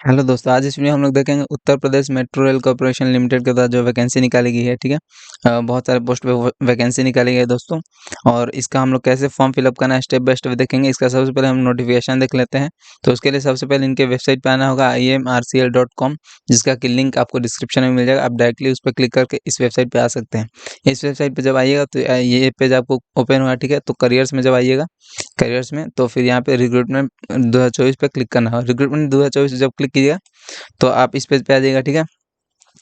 Hello दोस्तों, आज इस वीडियो में हम लोग देखेंगे Uttar Pradesh metro rail corporation limited के द्वारा जो वैकेंसी निकाली गई है। ठीक है, बहुत सारे पोस्ट पे वैकेंसी निकाली गई है दोस्तों। और इसका हम लोग कैसे फॉर्म फिलअप करना है स्टेप बाय स्टेप देखेंगे। इसका सबसे पहले हम नोटिफिकेशन देख लेते हैं। तो उसके लिए सबसे पहले इनके वेबसाइट पे आना होगा imrcl.com, जिसका कि लिंक आपको डिस्क्रिप्शन में मिल जाएगा। आप डायरेक्टली उस पर क्लिक करके इस वेबसाइट पे आ सकते हैं। इस वेबसाइट पे जब आइएगा तो ये पेज आपको ओपन होगा। ठीक है, तो करियर्स में जब आइएगा, करियर्स में तो फिर यहाँ पे रिक्रूटमेंट 2024 पे क्लिक करना होगा। रिक्रूटमेंट 2024 जब क्लिक कीजिएगा तो आप इस पेज पे आ जाइएगा। ठीक है,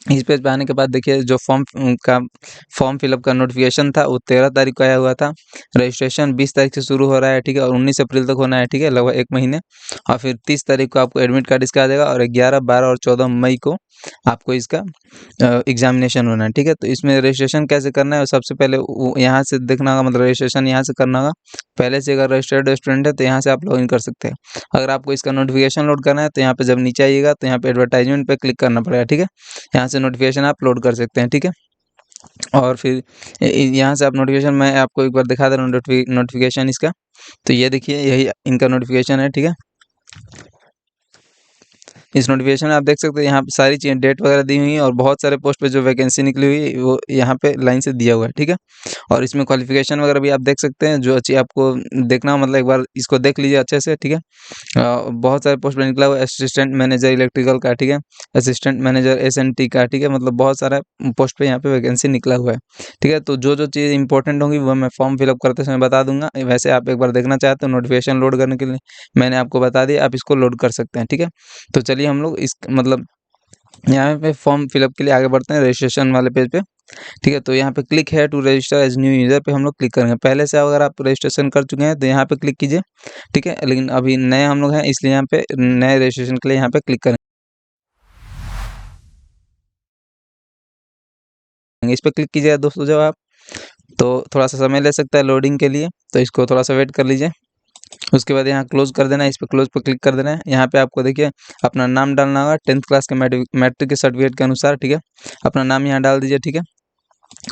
इस पेज पे आने के बाद देखिए जो फॉर्म फिलअप का नोटिफिकेशन था वो 13 तारीख को आया हुआ था। रजिस्ट्रेशन 20 तारीख से शुरू हो रहा है। ठीक है, और 19 अप्रैल तक होना है। ठीक है, लगभग 1 महीने। और फिर 30 तारीख को आपको एडमिट कार्ड इसका आ जाएगा और 11, 12 और 14 मई को आपको इसका एग्जामिनेशन होना है। ठीक है, तो इसमें रजिस्ट्रेशन कैसे करना है, सबसे पहले यहाँ से देखना होगा, मतलब रजिस्ट्रेशन यहाँ से करना होगा। पहले से अगर रजिस्टर्ड स्टूडेंट है तो यहाँ से आप लॉगिन कर सकते हैं। अगर आपको इसका नोटिफिकेशन लोड करना है तो यहाँ पे जब नीचे आइएगा तो यहाँ पे एडवर्टाइजमेंट पे क्लिक करना पड़ेगा। ठीक है, यहाँ से नोटिफिकेशन आप लोड कर सकते हैं। ठीक है, और फिर यहाँ से आप नोटिफिकेशन, मैं आपको एक बार दिखा दे रहा हूँ नोटिफिकेशन इसका। तो ये देखिए, यही इनका नोटिफिकेशन है। ठीक है, इस नोटिफिकेशन में आप देख सकते हैं यहाँ पे सारी चीज़ें डेट वगैरह दी हुई हैं और बहुत सारे पोस्ट पे जो वैकेंसी निकली हुई है वो यहाँ पे लाइन से दिया हुआ है। ठीक है, और इसमें क्वालिफिकेशन वगैरह भी आप देख सकते हैं। जो अच्छी आपको देखना हो, मतलब एक बार इसको देख लीजिए अच्छे से। ठीक है, बहुत सारे पोस्ट पे निकला हुआ है। असिस्टेंट मैनेजर इलेक्ट्रिकल का, ठीक है, असिस्टेंट मैनेजर एसएनटी का, ठीक है, मतलब बहुत सारा पोस्ट पे यहाँ पे वैकेंसी निकला हुआ है। ठीक है, तो जो चीज़ इंपॉर्टेंट होंगी वो मैं फॉर्म फिलअप करते समय बता दूंगा। वैसे आप एक बार देखना चाहते हो नोटिफिकेशन लोड करने के लिए मैंने आपको बता दिया, आप इसको लोड कर सकते हैं। ठीक है, तो चलिए हम लोग इस मतलब यहाँ पे फॉर्म फिलअप के लिए आगे बढ़ते हैं रजिस्ट्रेशन वाले पेज पे। ठीक है, तो यहाँ पे क्लिक है to register as new user पे हम लोग क्लिक करेंगे। पहले से अगर आप रजिस्ट्रेशन कर चुके हैं तो यहाँ पे क्लिक कीजिए। ठीक है, लेकिन अभी नए हम लोग हैं इसलिए यहाँ पे नए रजिस्ट्रेशन के लिए यहाँ पे क्लिक करेंगे। इस पे क्लिक कीजिएगा दोस्तों जब आप, तो थोड़ा सा समय ले सकता है लोडिंग के लिए, तो इसको थोड़ा सा वेट कर लीजिए। उसके बाद यहाँ क्लोज कर देना है, इस पर क्लोज पर क्लिक कर देना है। यहाँ पे आपको देखिए अपना नाम डालना होगा 10th क्लास के मैट्रिक के सर्टिफिकेट के अनुसार। ठीक है, अपना नाम यहाँ डाल दीजिए। ठीक है,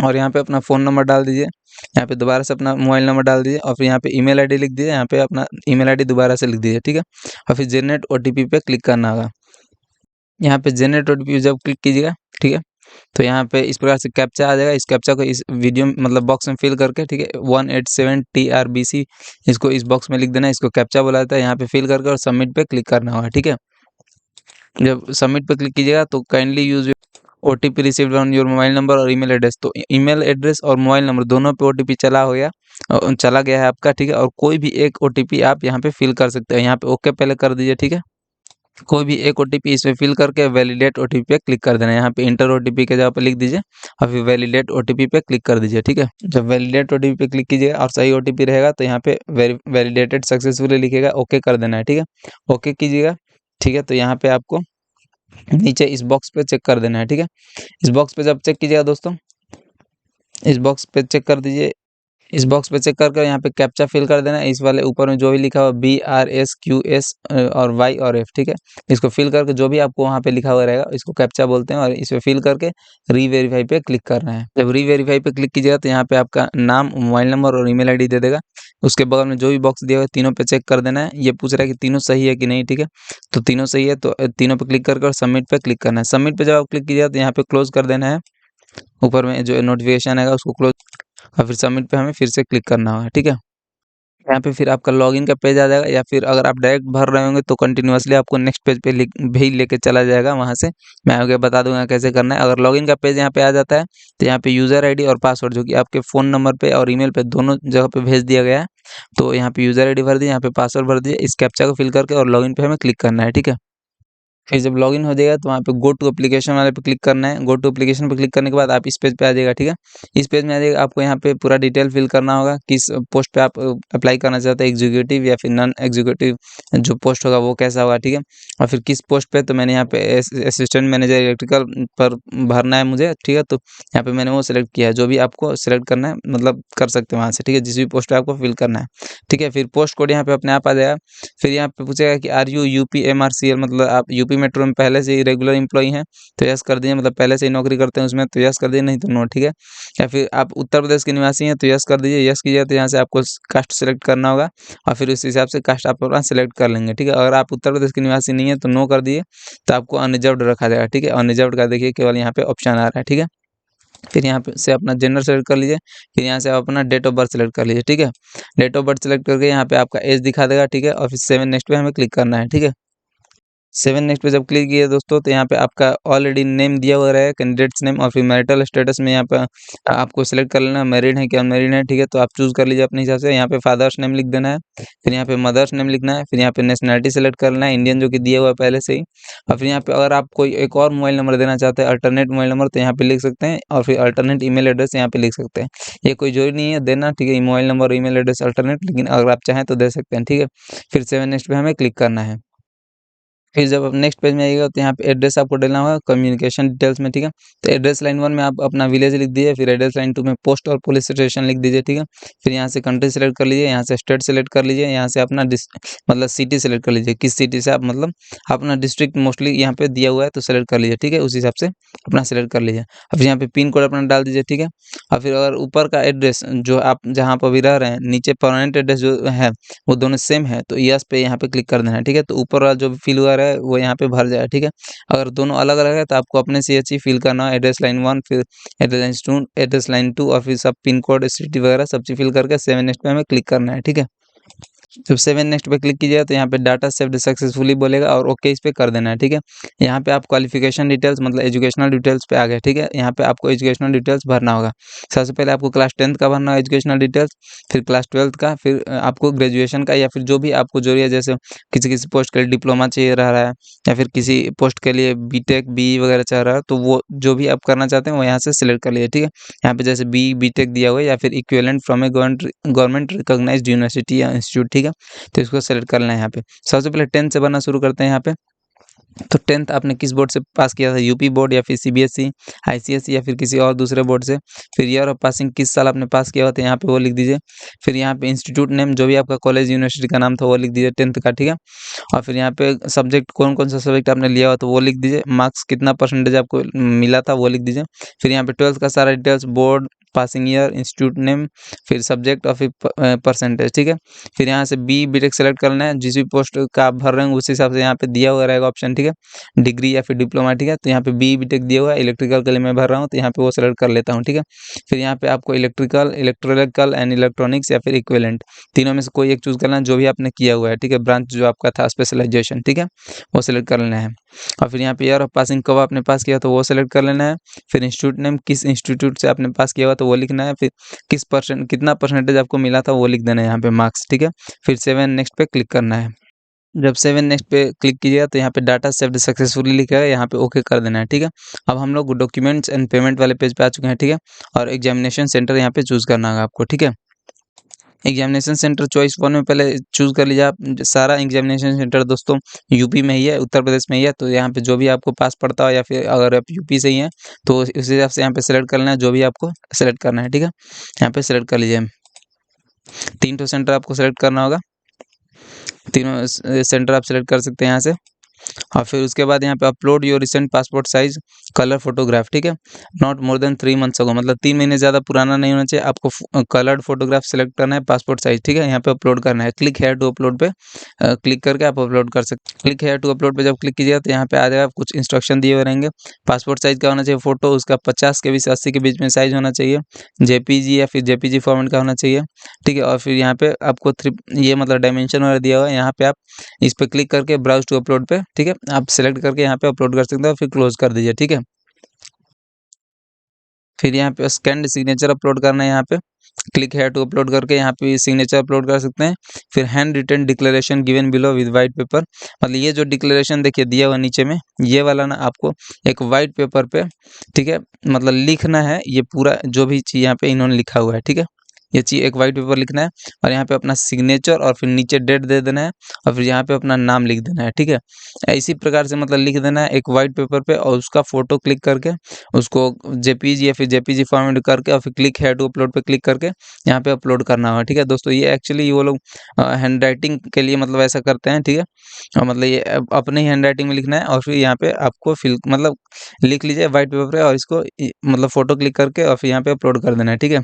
और यहाँ पे अपना फ़ोन नंबर डाल दीजिए। यहाँ पे दोबारा से अपना मोबाइल नंबर डाल दीजिए और फिर यहाँ पे ईमेल आईडी लिख दीजिए। यहाँ पे अपना ईमेल आईडी दोबारा से लिख दीजिए। ठीक है, और फिर जनरेट ओटीपी पे क्लिक करना होगा। यहाँ पे जनरेट ओटीपी जब क्लिक कीजिएगा, ठीक है, तो यहाँ पे इस प्रकार से कैप्चा आ जाएगा। इस कैप्चा को इस वीडियो मतलब बॉक्स में फिल करके, ठीक है, 187 TRBC इसको इस बॉक्स में लिख देना है। इसको कैप्चा बोला जाता है। यहाँ पे फिल करके और सबमिट पे क्लिक करना होगा। ठीक है, जब सबमिट पे क्लिक कीजिएगा तो kindly use OTP received on your mobile number और ईमेल एड्रेस। तो ईमेल एड्रेस और मोबाइल नंबर दोनों पे ओटीपी चला गया है आपका। ठीक है, और कोई भी एक ओटीपी आप यहाँ पे फिल कर सकते हैं। यहाँ पे ओके पहले कर दीजिए। ठीक है, कोई भी एक ओटीपी इसमें फिल करके वैलिडेट ओटीपी पे क्लिक कर देना है। यहाँ पे इंटर ओटीपी के जगह पे लिख दीजिए और फिर वैलिडेट ओटीपी पे क्लिक कर दीजिए। ठीक है, जब वैलिडेट ओटीपी पे क्लिक कीजिएगा और सही ओटीपी रहेगा तो यहाँ पे वैलिडेटेड सक्सेसफुली लिखेगा, ओके कर देना है। ठीक है, ओके कीजिएगा। ठीक है, तो यहाँ पे आपको नीचे इस बॉक्स पे चेक कर देना है। ठीक है, इस बॉक्स पे जब चेक कीजिएगा दोस्तों, इस बॉक्स पे चेक कर दीजिए। इस बॉक्स पे चेक करके यहाँ पे कैप्चा फिल कर देना है। इस वाले ऊपर में जो भी लिखा हुआ BRSQS और Y और F, ठीक है, इसको फिल करके जो भी आपको वहाँ पे लिखा हुआ रहेगा इसको कैप्चा बोलते हैं और इस पे फिल करके रीवेरीफाई पे क्लिक करना है। जब रीवेरीफाई पे क्लिक कीजिएगा तो यहाँ पे आपका नाम, मोबाइल नंबर और ईमेल आईडी दे देगा। उसके बगल में जो भी बॉक्स दिया हुआ है तीनों पे चेक कर देना है। ये पूछ रहा है कि तीनों सही है कि नहीं। ठीक है, तो तीनों सही है तो तीनों पे क्लिक करके और सबमिट पे क्लिक करना है। सबमिट पे जब आप क्लिक कीजिएगा तो यहाँ पे क्लोज कर देना है। ऊपर में जो नोटिफिकेशन आएगा उसको क्लोज और फिर सबमिट पे हमें फिर से क्लिक करना होगा। ठीक है, यहाँ पे फिर आपका लॉगिन का पेज आ जाएगा, या फिर अगर आप डायरेक्ट भर रहे होंगे तो कंटिन्यूअसली आपको नेक्स्ट पेज पे भी लेके चला जाएगा। वहाँ से मैं आगे बता दूंगा कैसे करना है। अगर लॉगिन का पेज यहाँ पे आ जाता है तो यहाँ पे यूज़र आईडी और पासवर्ड जो कि आपके फ़ोन नंबर पे और ईमेल पे दोनों जगह पे भेज दिया गया है। तो यहाँ पे यूज़र आईडी भर दिए, यहाँ पे पासवर्ड भर दिए, इस कैप्चा को फिल करके और लॉगिन पे हमें क्लिक करना है। ठीक है, फिर जब लॉगिन हो जाएगा तो वहाँ पे गो टू एप्लीकेशन वाले पे क्लिक करना है। गो टू एप्लीकेशन पे क्लिक करने के बाद आप इस पेज पे आ जाएगा। ठीक है, इस पेज में आ जाएगा, आपको यहाँ पे पूरा डिटेल फिल करना होगा किस पोस्ट पे आप अप्लाई करना चाहते हैं, एग्जीक्यूटिव या फिर नॉन एग्जीक्यूटिव जो पोस्ट होगा वो कैसा होगा। ठीक है, और फिर किस पोस्ट पे, तो मैंने यहाँ पे असिस्टेंट मैनेजर इलेक्ट्रिकल पर भरना है मुझे। ठीक है, तो यहाँ पे मैंने वो सिलेक्ट किया है। जो भी आपको सिलेक्ट करना है मतलब कर सकते हैं वहाँ से। ठीक है, जिस भी पोस्ट पे आपको फिल करना है। ठीक है, फिर पोस्ट कोड यहाँ पे अपने आप आ जाएगा। फिर यहाँ पे पूछेगा कि आर यू UP MRCL, मतलब आप यूपी मेट्रो में पहले से ही रेगुलर एम्प्लॉई हैं तो यस कर दीजिए, मतलब पहले से ही नौकरी करते हैं उसमें तो यस कर दीजिए, नहीं तो नो, ठीक है। या फिर आप उत्तर प्रदेश के निवासी हैं तो यस कर दीजिए, यस कीजिए तो यहाँ से आपको कास्ट सेलेक्ट करना होगा और फिर उस हिसाब से कास्ट आप अपना सेलेक्ट कर लेंगे, ठीक है। अगर आप उत्तर प्रदेश के निवासी नहीं है तो नो कर दिए, तो आपको अनरिजर्व्ड रखा जाएगा, ठीक है। अनरिजर्व्ड का देखिए केवल यहाँ पे ऑप्शन आ रहा है, ठीक है। फिर यहाँ पे से अपना जेंडर सेलेक्ट कर लीजिए, फिर यहाँ से आप अपना डेट ऑफ बर्थ सेलेक्ट कर लीजिए, ठीक है। डेट ऑफ बर्थ सेलेक्ट करके यहाँ पे आपका एज दिखा देगा, ठीक है। और फिर 7 नेक्स्ट पे हमें क्लिक करना है, ठीक है। 7 नेक्स्ट पे जब क्लिक किए दोस्तों तो यहाँ पे आपका ऑलरेडी नेम दिया हुआ रहेगा, कैंडिडेट्स नेम, और फिर मैरिटल स्टेटस में यहाँ पे आपको सेलेक्ट कर लेना मैरिड है क्या अनमैरिड है, ठीक है। तो आप चूज़ कर लीजिए अपने हिसाब से। यहाँ पे फादर्स नेम लिख देना है, फिर यहाँ पे मदर्स नेम लिखना है, फिर यहाँ पे नेशनलिटी सेलेक्ट करना है इंडियन जो कि दिया हुआ है पहले से ही। और फिर यहाँ पे अगर आप कोई एक और मोबाइल नंबर देना चाहते हैं अल्टरनेट मोबाइल नंबर तो यहाँ पे लिख सकते हैं, और फिर अल्टरनेट ईमेल एड्रेस यहाँ पे लिख सकते हैं। ये कोई जरूरी नहीं है देना, ठीक है, मोबाइल नंबर और ईमेल एड्रेस अल्टरनेट, लेकिन अगर आप चाहें तो दे सकते हैं, ठीक है। फिर 7 नेक्स्ट पे हमें क्लिक करना है। फिर जब आप नेक्स्ट पेज में आइएगा तो यहाँ पे एड्रेस आपको डालना होगा कम्युनिकेशन डिटेल्स में, ठीक है। तो एड्रेस लाइन 1 में आप अपना विलेज लिख दीजिए, फिर एड्रेस लाइन 2 में पोस्ट और पुलिस स्टेशन लिख दीजिए, ठीक है। फिर यहाँ से कंट्री सेलेक्ट कर लीजिए, यहाँ से स्टेट सेलेक्ट कर लीजिए, यहाँ से अपना मतलब सिटी सेलेक्ट कर लीजिए, किस सिटी से आप मतलब अपना डिस्ट्रिक्ट मोस्टली यहाँ पे दिया हुआ है तो सेलेक्ट कर लीजिए, ठीक है। उस हिसाब से अपना सेलेक्ट कर लीजिए। अब फिर यहाँ पे पिन कोड अपना डाल दीजिए, ठीक है। और फिर अगर ऊपर का एड्रेस जो आप जहाँ पर अभी रह रहे हैं नीचे परमानेंट एड्रेस जो है वो दोनों सेम है तो यस पे यहाँ पे क्लिक कर देना है, ठीक है। तो ऊपर वाला जो फिल हुआ है वो यहाँ पे भर जाएगा, ठीक है। अगर दोनों अलग-अलग है तो आपको अपने से ये चीज़ फिल करना है, एड्रेस लाइन 1 फिर एड्रेस लाइन 2 और फिर सब पिन कोड, सिटी वगैरह सब चीज़ फिल करके 7 नेक्स्ट पे हमें क्लिक करना है, ठीक है। जब 7 नेक्स्ट पे क्लिक कीजिएगा तो यहाँ पे डाटा सेव्ड सक्सेसफुली बोलेगा और ओके इस पे कर देना है, ठीक है। यहाँ पे आप क्वालिफिकेशन डिटेल्स मतलब एजुकेशनल डिटेल्स पे आ गए, ठीक है। यहाँ पे आपको एजुकेशनल डिटेल्स भरना होगा। सबसे पहले आपको क्लास 10th का भरना है एजुकेशनल डिटेल्स, फिर क्लास 12th का, फिर आपको ग्रेजुएशन का या फिर जो भी आपको जरूरी है, जैसे किसी पोस्ट के लिए डिप्लोमा चाहिए रह रहा है या फिर किसी पोस्ट के लिए बीटेक बीई वगैरह चाह रहा है तो वो जो भी आप करना चाहते हैं वो यहाँ से सिलेक्ट कर लीजिए, ठीक है। यहाँ पे जैसे बीटेक दिया हुआ है या फिर equivalent from a government recognised university या इंस्टीट्यूट, ठीक है। तो इसको सेलेक्ट कर लेना है यहाँ पे। सबसे पहले 10th से भरना शुरू करते हैं यहाँ पे। तो 10th आपने किस बोर्ड से पास किया था, यूपी बोर्ड या फिर सीबीएसई, आईसीएसई या फिर किसी और दूसरे बोर्ड से। फिर ईयर ऑफ पासिंग किस साल आपने पास किया हुआ था यहाँ पे वो लिख दीजिए। फिर यहाँ पे इंस्टीट्यूट नेम जो भी आपका कॉलेज यूनिवर्सिटी का नाम था वो लिख दीजिए 10th का, ठीक है। और फिर यहाँ पे सब्जेक्ट कौन कौन सा सब्जेक्ट आपने लिया हुआ तो वो लिख दीजिए, मार्क्स कितना परसेंटेज आपको मिला था वो लिख दीजिए। फिर यहाँ पे 12th का सारा details, board, passing year, institute name, फिर सब्जेक्ट और फिर परसेंटेज, ठीक है। फिर यहाँ से बीटेक सेलेक्ट करना है, जिस भी पोस्ट का आप भर रहे हैं उस हिसाब से यहाँ पे दिया हुआ रहेगा ऑप्शन, ठीक है। डिग्री या फिर डिप्लोमा, ठीक है। तो यहाँ पे बीटेक दिया हुआ है, इलेक्ट्रिकल के लिए मैं भर रहा हूँ तो यहाँ पे वो सेलेक्ट कर लेता हूँ, ठीक है। फिर यहाँ पे आपको इलेक्ट्रिकल एंड इलेक्ट्रॉनिक्स या फिर इक्विवेलेंट तीनों में से कोई एक चूज करना है जो भी आपने किया हुआ है, ठीक है। ब्रांच जो आपका था स्पेशलाइजेशन, ठीक है, वो सेलेक्ट कर लेना है। और फिर यहाँ पे ईयर ऑफ पासिंग कब आपने पास किया तो वो सेलेक्ट कर लेना है। फिर इंस्टीट्यूट नेम किस इंस्टीट्यूट से आपने पास किया हुआ तो वो लिखना है। फिर कितना परसेंटेज आपको मिला था वो लिख देना है यहाँ पे मार्क्स, ठीक है। फिर 7 नेक्स्ट पे क्लिक करना है। जब 7 नेक्स्ट पे क्लिक कीजिएगा तो यहाँ पे डाटा सेव्ड सक्सेसफुली लिखा है, यहाँ पे ओके कर देना है, ठीक है। अब हम लोग डॉक्यूमेंट्स एंड पेमेंट वाले पेज पे आ चुके हैं, ठीक है। और एग्जामिनेशन सेंटर यहाँ पे चूज करना होगा आपको, ठीक है। एग्जामिनेशन सेंटर चॉइस 1 में पहले चूज कर लीजिए आप। सारा एग्जामिनेशन सेंटर दोस्तों यूपी में ही है, उत्तर प्रदेश में ही है। तो यहाँ पे जो भी आपको पास पड़ता हो या फिर अगर आप यूपी से ही हैं तो उस हिसाब से यहाँ पे सेलेक्ट करना है जो भी आपको सेलेक्ट करना है, ठीक है। यहाँ पे सेलेक्ट कर लीजिए। 3 ठो सेंटर आपको सेलेक्ट करना होगा, तीनों सेंटर आप सेलेक्ट कर सकते हैं यहाँ से। और फिर उसके बाद यहाँ पे upload your recent passport size colour photograph, ठीक है। Not more than 3 months ago, मतलब 3 महीने ज़्यादा पुराना नहीं होना चाहिए। आपको कलर्ड फोटोग्राफ सेलेक्ट करना है, पासपोर्ट साइज, ठीक है। यहाँ पे अपलोड करना है। क्लिक हेयर टू अपलोड पे क्लिक करके आप अपलोड कर सकते हैं। क्लिक हेयर टू अपलोड पे जब क्लिक कीजिएगा तो यहाँ पे आ जाएगा, कुछ इंस्ट्रक्शन दिए हुए रहेंगे। पासपोर्ट साइज का होना चाहिए फोटो, उसका 50 के 80 के बीच में साइज होना चाहिए। जेपीजी या फिर जेपीजी फॉर्मेट का होना चाहिए, ठीक है। और फिर यहाँ पे आपको ये मतलब डायमेंशन वगैरह दिया हुआ है, यहाँ पे आप इस पे क्लिक करके ब्राउज टू अपलोड पे, ठीक है, आप सेलेक्ट करके यहाँ पे अपलोड कर सकते हैं और फिर क्लोज कर दीजिए, ठीक है। फिर यहाँ पे स्कैन्ड सिग्नेचर अपलोड करना है, यहाँ पे क्लिक हेयर टू अपलोड करके यहाँ पे सिग्नेचर अपलोड कर सकते हैं। फिर hand written declaration given below with white paper, मतलब ये जो डिक्लेरेशन देखिए दिया हुआ नीचे में, ये वाला ना आपको एक वाइट पेपर पे, ठीक है, मतलब लिखना है ये पूरा जो भी चीज़ यहाँ पे इन्होंने लिखा हुआ है, ठीक है। ये चीज़ एक वाइट पेपर लिखना है और यहाँ पे अपना सिग्नेचर और फिर नीचे डेट दे देना है और फिर यहाँ पे अपना नाम लिख देना है, ठीक है। इसी प्रकार से मतलब लिख देना है एक वाइट पेपर पे और उसका फ़ोटो क्लिक करके उसको जेपीजी या फिर जेपीजी फॉर्मेट करके और फिर क्लिक हेयर टू अपलोड पे क्लिक करके यहाँ पे अपलोड करना होगा, ठीक है दोस्तों। ये एक्चुअली वो लोग हैंड राइटिंग के लिए मतलब ऐसा करते हैं, ठीक है। और मतलब ये अपने ही हैंड राइटिंग में लिखना है और फिर यहाँ पे आपको फिल मतलब लिख लीजिए व्हाइट पेपर पे और इसको मतलब फ़ोटो क्लिक करके और फिर यहाँ पे अपलोड कर देना है, ठीक है।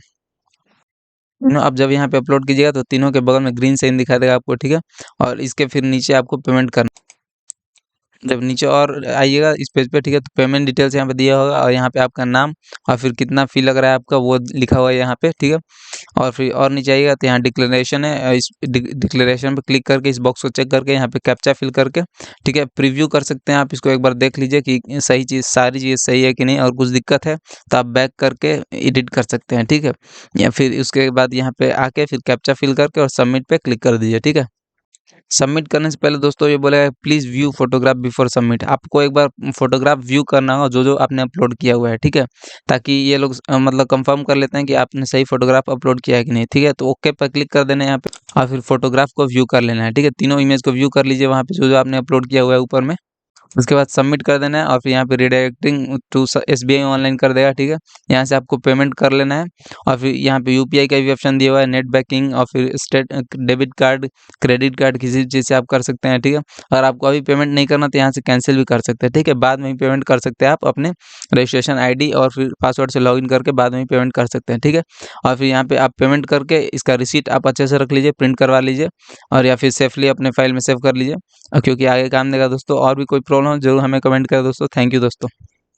तीनों आप जब यहाँ पे अपलोड कीजिएगा तो तीनों के बगल में ग्रीन साइन दिखा देगा आपको, ठीक है। और इसके फिर नीचे आपको पेमेंट करना, जब नीचे और आइएगा इस पेज पे, ठीक है, तो पेमेंट डिटेल्स यहाँ पे दिया होगा और यहाँ पे आपका नाम और फिर कितना फ़ी लग रहा है आपका वो लिखा हुआ है यहाँ पे, ठीक है। और फिर और नीचे आइएगा तो यहाँ डिक्लेरेशन है, इस डिक्लेरेशन पे क्लिक करके इस बॉक्स को चेक करके यहाँ पे कैप्चा फिल करके, ठीक है, प्रीव्यू कर सकते हैं आप। इसको एक बार देख लीजिए कि सही चीज़ सारी चीज़ सही है कि नहीं, और कुछ दिक्कत है तो आप बैक करके एडिट कर सकते हैं, ठीक है। या फिर उसके बाद यहाँ पे आके फिर कैप्चा फिल करके और सबमिट पे क्लिक कर दीजिए, ठीक है। सबमिट करने से पहले दोस्तों ये बोलेगा please view photograph before submit. आपको एक बार फोटोग्राफ व्यू करना होगा जो आपने अपलोड किया हुआ है, ठीक है, ताकि ये लोग मतलब कंफर्म कर लेते हैं कि आपने सही फोटोग्राफ अपलोड किया है कि नहीं, ठीक है। तो ओके पर क्लिक कर देना है यहाँ पे और फिर फोटोग्राफ को व्यू कर लेना है, ठीक है। तीनों इमेज को व्यू कर लीजिए वहाँ पे जो आपने अपलोड किया हुआ है ऊपर में। उसके बाद सबमिट कर देना है और फिर यहाँ पे रिडायरेक्टिंग टू एसबीआई ऑनलाइन कर देगा, ठीक है। यहाँ से आपको पेमेंट कर लेना है और फिर यहाँ पे यूपीआई का भी ऑप्शन दिया हुआ है, नेट बैंकिंग और फिर state debit card, credit card किसी चीज़ से आप कर सकते हैं, ठीक है। अगर आपको अभी पेमेंट नहीं करना तो यहाँ से कैंसिल भी कर सकते हैं, ठीक है। बाद में भी पेमेंट कर सकते हैं आप अपने रजिस्ट्रेशन आईडी और फिर पासवर्ड से लॉगिन करके बाद में भी पेमेंट कर सकते हैं, ठीक है। और फिर यहाँ पे आप पेमेंट करके इसका रिसीट आप अच्छे से रख लीजिए, प्रिंट करवा लीजिए और या फिर सेफली अपने फाइल में सेव कर लीजिए, क्योंकि आगे काम देगा दोस्तों। और भी कोई प्रॉब्लम हो जरूर हमें कमेंट करें दोस्तों। थैंक यू दोस्तों।